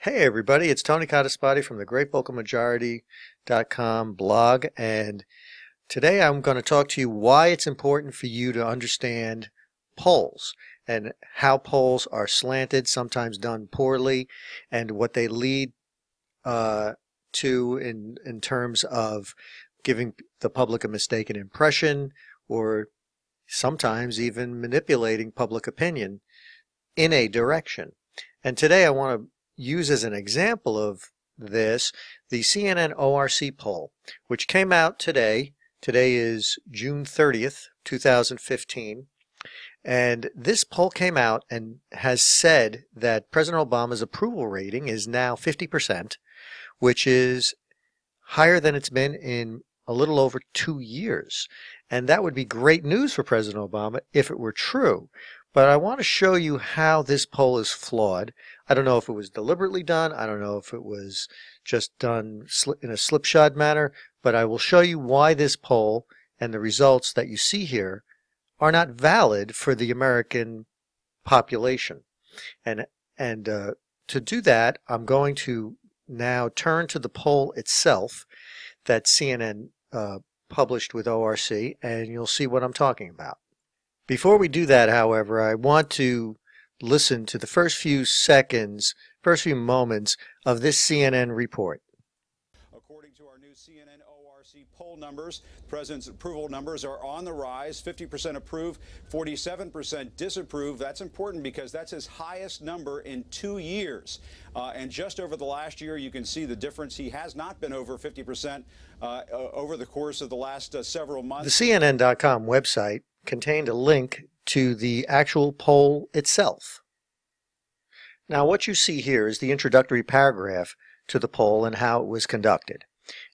Hey everybody, it's Tony Codispoti from the GreatVocalMajority.com blog, and today I'm going to talk to you why it's important for you to understand polls and how polls are slanted, sometimes done poorly, and what they lead to in terms of giving the public a mistaken impression or sometimes even manipulating public opinion in a direction. And today I want to use as an example of this the CNN ORC poll, which came out today. Today is June 30th, 2015. And this poll came out and has said that President Obama's approval rating is now 50%, which is higher than it's been in a little over 2 years. And that would be great news for President Obama if it were true. But I want to show you how this poll is flawed. I don't know if it was deliberately done. I don't know if it was just done in a slipshod manner. But I will show you why this poll and the results that you see here are not valid for the American population. And to do that, I'm going to now turn to the poll itself that CNN published with ORC, and you'll see what I'm talking about. Before we do that, however, I want to listen to the first few moments of this CNN report. According to our new CNN ORC poll numbers, the president's approval numbers are on the rise. 50% approve, 47% disapprove. That's important because that's his highest number in 2 years. And just over the last year, you can see the difference. He has not been over 50% over the course of the last several months. The CNN.com website contained a link to the actual poll itself. Now, what you see here is the introductory paragraph to the poll and how it was conducted.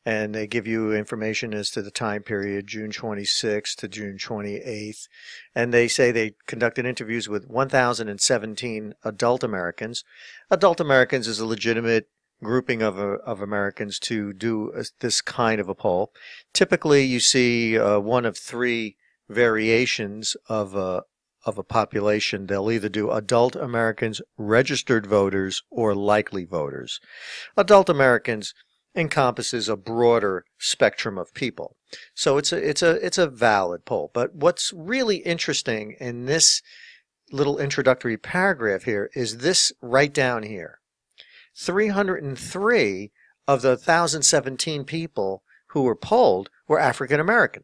And they give you information as to the time period, June 26th to June 28th. And they say they conducted interviews with 1,017 adult Americans. Adult Americans is a legitimate grouping of Americans to do this kind of a poll. Typically, you see one of three variations of a population. They'll either do adult Americans, registered voters, or likely voters. Adult Americans encompasses a broader spectrum of people. So it's a valid poll. But what's really interesting in this little introductory paragraph here is this right down here. 303 of the 1,017 people who were polled were African American.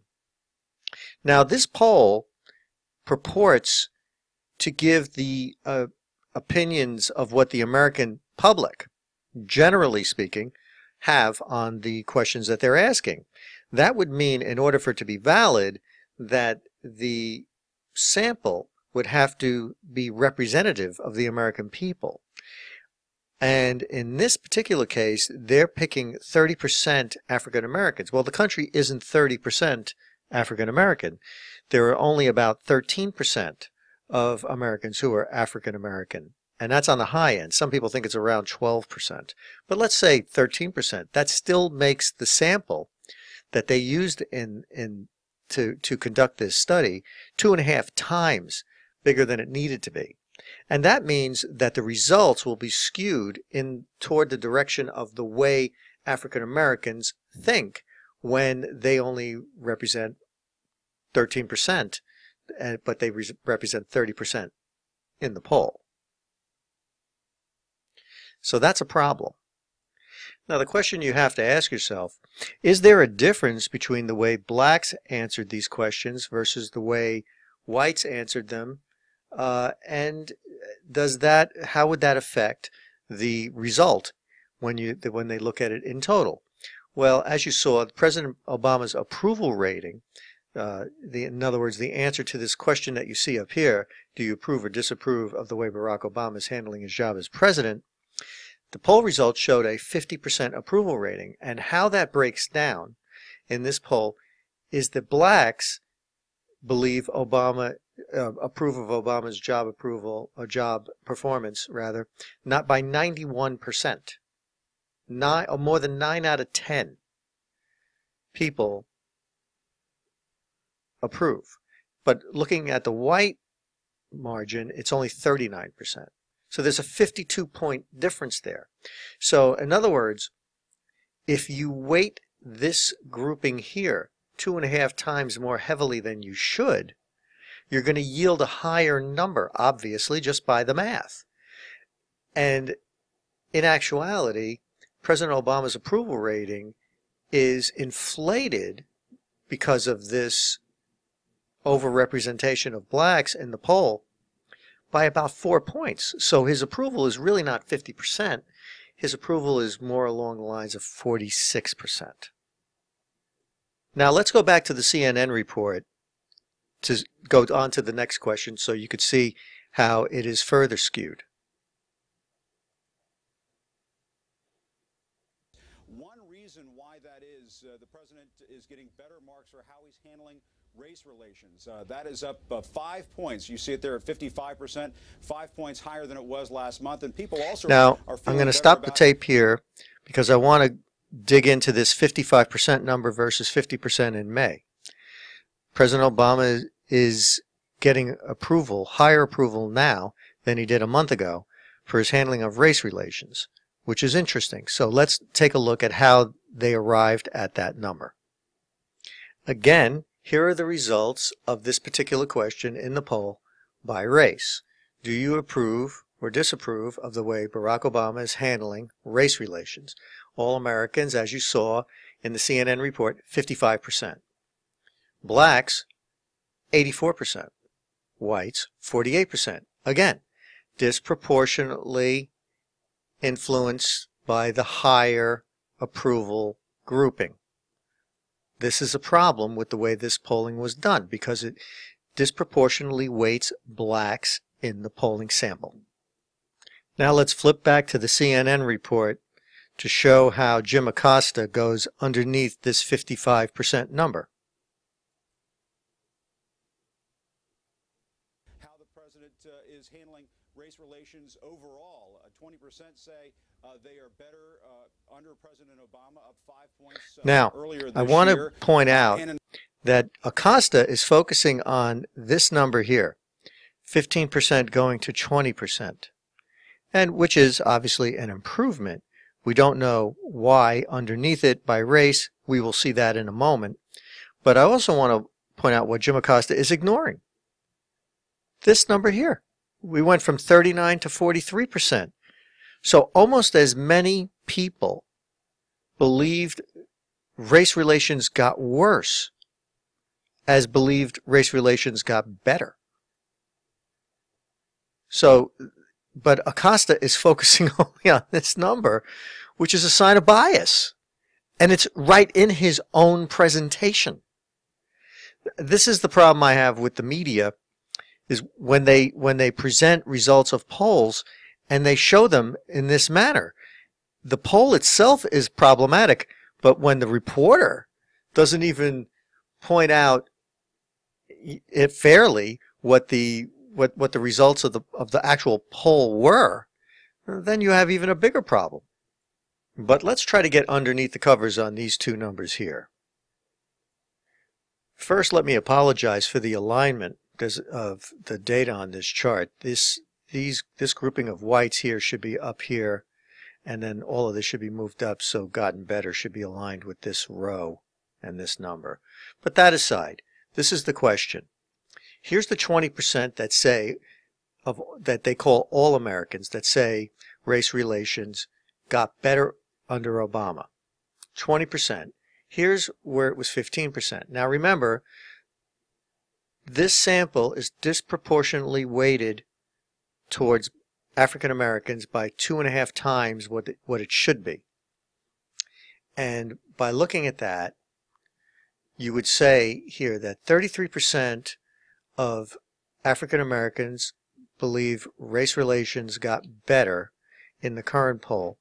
Now, this poll purports to give the opinions of what the American public, generally speaking, have on the questions that they're asking. That would mean, in order for it to be valid, that the sample would have to be representative of the American people. And in this particular case, they're picking 30% African Americans. Well, the country isn't 30% African American. There are only about 13% of Americans who are African American. And that's on the high end. Some people think it's around 12%. But let's say 13%. That still makes the sample that they used to conduct this study 2.5 times bigger than it needed to be. And that means that the results will be skewed toward the direction of the way African Americans think when they only represent 13%, but they represent 30% in the poll. So that's a problem. Now, the question you have to ask yourself, is there a difference between the way blacks answered these questions versus the way whites answered them? And how would that affect the result when they look at it in total? Well, as you saw, President Obama's approval rating, in other words, the answer to this question that you see up here, do you approve or disapprove of the way Barack Obama is handling his job as president? The poll results showed a 50% approval rating. And how that breaks down in this poll is that blacks believe approve of Obama's job performance, not by 91%. More than 9 out of 10 people approve. But looking at the white margin, it's only 39%. So there's a 52-point difference there. So in other words, if you weight this grouping here 2.5 times more heavily than you should, you're going to yield a higher number, obviously, just by the math. And in actuality, President Obama's approval rating is inflated because of this overrepresentation of blacks in the poll by about 4 points. So his approval is really not 50%. His approval is more along the lines of 46%. Now let's go back to the CNN report to go on to the next question so you could see how it is further skewed. One reason why that is, the president is getting better marks for how he's handling race relations. That is up 5 points. You see it there at 55%, 5 points higher than it was last month. And people also now, are I'm going to stop the tape here because I want to dig into this 55% number versus 50% in May. President Obama is getting approval, higher approval now than he did a month ago for his handling of race relations, which is interesting. So let's take a look at how they arrived at that number. Again, here are the results of this particular question in the poll by race. Do you approve or disapprove of the way Barack Obama is handling race relations? All Americans, as you saw in the CNN report, 55%. Blacks, 84%. Whites, 48%. Again, disproportionately influenced by the higher approval grouping. This is a problem with the way this polling was done because it disproportionately weights blacks in the polling sample. Now let's flip back to the CNN report to show how Jim Acosta goes underneath this 55% number. How the president is handling race relations overall. 20% say they are better under President Obama, up 5 points now, earlier this I want year. to point out that Acosta is focusing on this number here, 15% going to 20%, and which is obviously an improvement. We don't know why underneath it by race. We will see that in a moment. But I also want to point out what Jim Acosta is ignoring. This number here. We went from 39 to 43%. So almost as many people believed race relations got worse as believed race relations got better. So, but Acosta is focusing only on this number, which is a sign of bias. And it's right in his own presentation. This is the problem I have with the media, is when they present results of polls and they show them in this manner. The poll itself is problematic, but when the reporter doesn't even point out it fairly what the results of the actual poll were, then you have even a bigger problem. But let's try to get underneath the covers on these two numbers here. First, let me apologize for the alignment of the data on this chart. This grouping of whites here should be up here, and then all of this should be moved up, so gotten better should be aligned with this row and this number. But that aside, this is the question. Here's the 20% that say, that they call all Americans, that say race relations got better under Obama. 20%. Here's where it was 15%. Now remember, this sample is disproportionately weighted towards African Americans by 2.5 times what it should be. And by looking at that, you would say here that 33% of African Americans believe race relations got better in the current poll.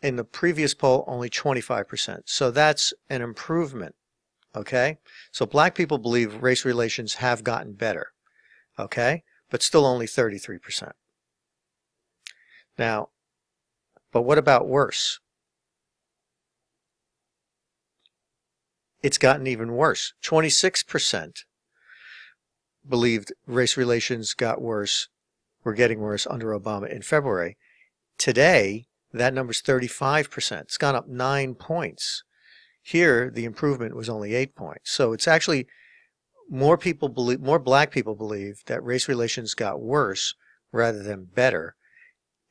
In the previous poll, only 25%. So that's an improvement. Okay? So black people believe race relations have gotten better. Okay? But still only 33%. Now, but what about worse? It's gotten even worse. 26% believed race relations got worse were getting worse under Obama in February. Today, that number's 35%. It's gone up 9 points. Here, the improvement was only 8 points. So it's actually more black people believe that race relations got worse rather than better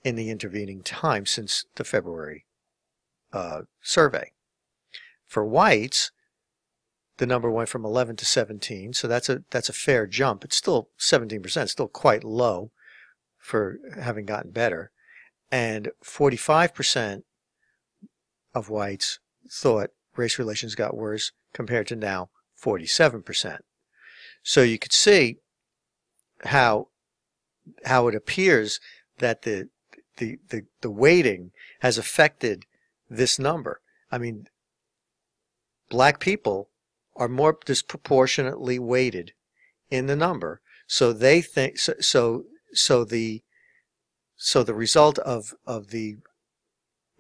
in the intervening time since the February survey. For whites, the number went from 11 to 17, so that's a fair jump. It's still 17%, still quite low for having gotten better. And 45% of whites thought race relations got worse compared to now 47%. So you could see how it appears that the weighting has affected this number. I mean, black people are more disproportionately weighted in the number, so they think so the result of the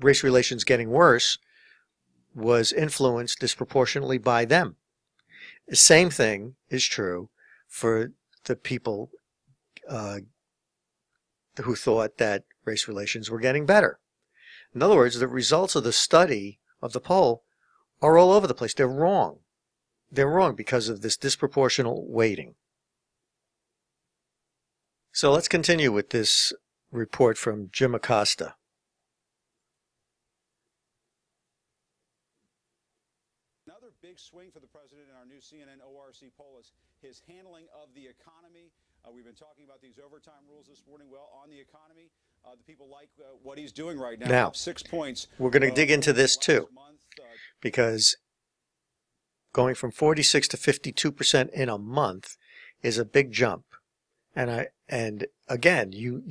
race relations getting worse was influenced disproportionately by them. The same thing is true for the people who thought that race relations were getting better. In other words, the results of the study of the poll are all over the place. They're wrong. They're wrong because of this disproportional weighting. So let's continue with this report from Jim Acosta. Another big swing for the president in our new CNN ORC poll is his handling of the economy. We've been talking about these overtime rules this morning. Well, on the economy, the people like what he's doing right now. Now, 6 points. We're going to dig into this too, because going from 46 to 52% in a month is a big jump. And again, you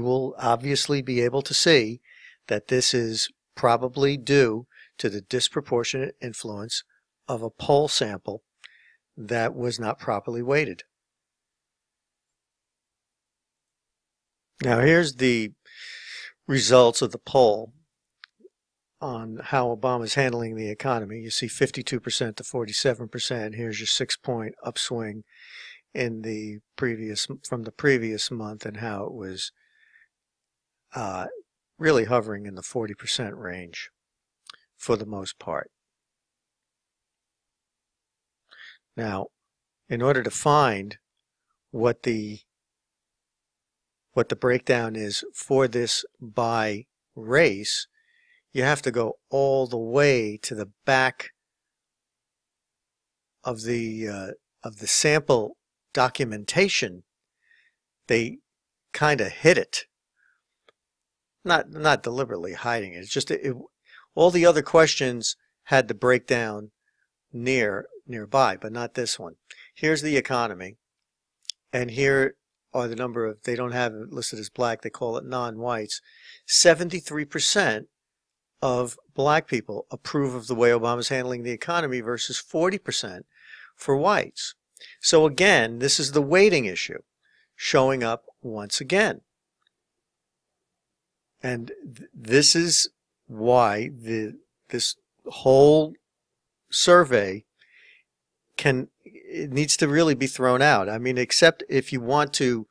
will obviously be able to see that this is probably due to the disproportionate influence of a poll sample that was not properly weighted. Now here's the results of the poll on how Obama's handling the economy. You see 52% to 47%. Here's your 6-point upswing in from the previous month, and how it was really hovering in the 40% range for the most part. Now, in order to find what the breakdown is for this by race, you have to go all the way to the back of the sample documentation. They kind of hid it, not deliberately hiding it. It's just all the other questions had the breakdown nearby, but not this one. Here's the economy, and here are the number of, they don't have it listed as black, they call it non-whites. 73% of black people approve of the way Obama's handling the economy versus 40% for whites. So again, this is the weighting issue showing up once again. And this is why this whole survey it needs to really be thrown out. I mean, except if you want to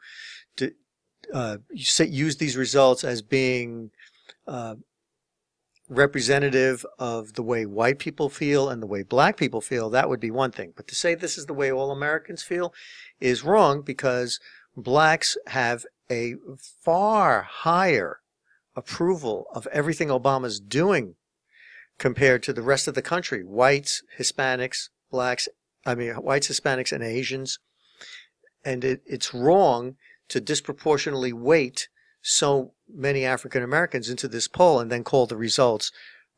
use these results as being representative of the way white people feel and the way black people feel, that would be one thing. But to say this is the way all Americans feel is wrong, because blacks have a far higher approval of everything Obama's doing compared to the rest of the country. Whites, Hispanics, whites, Hispanics, and Asians. And it's wrong to disproportionately weight so many African Americans into this poll and then call the results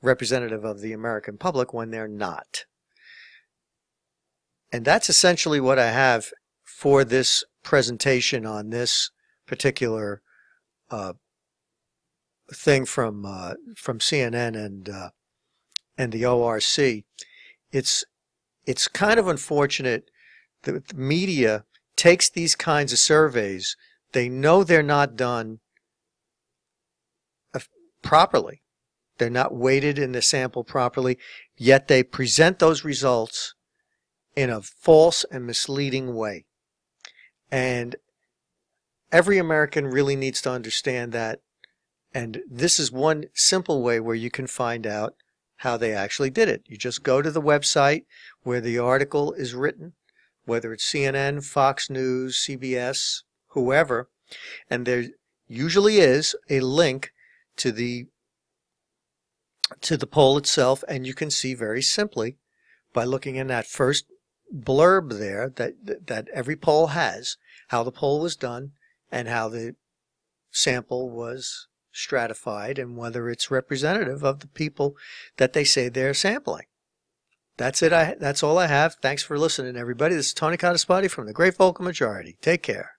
representative of the American public when they're not. And that's essentially what I have for this presentation on this particular thing from CNN and the ORC. It's kind of unfortunate that the media takes these kinds of surveys. They know they're not done properly. They're not weighted in the sample properly, yet they present those results in a false and misleading way. And Every American really needs to understand that. And this is one simple way where you can find out how they actually did it. You just go to the website where the article is written, whether it's CNN, Fox News, CBS, whoever, and there usually is a link to the poll itself, and you can see very simply by looking in that first blurb there that every poll has, how the poll was done and how the sample was stratified and whether it's representative of the people that they say they're sampling. That's it. That's all I have. Thanks for listening, everybody. This is Tony Cottaspoti from the Great Vocal Majority. Take care.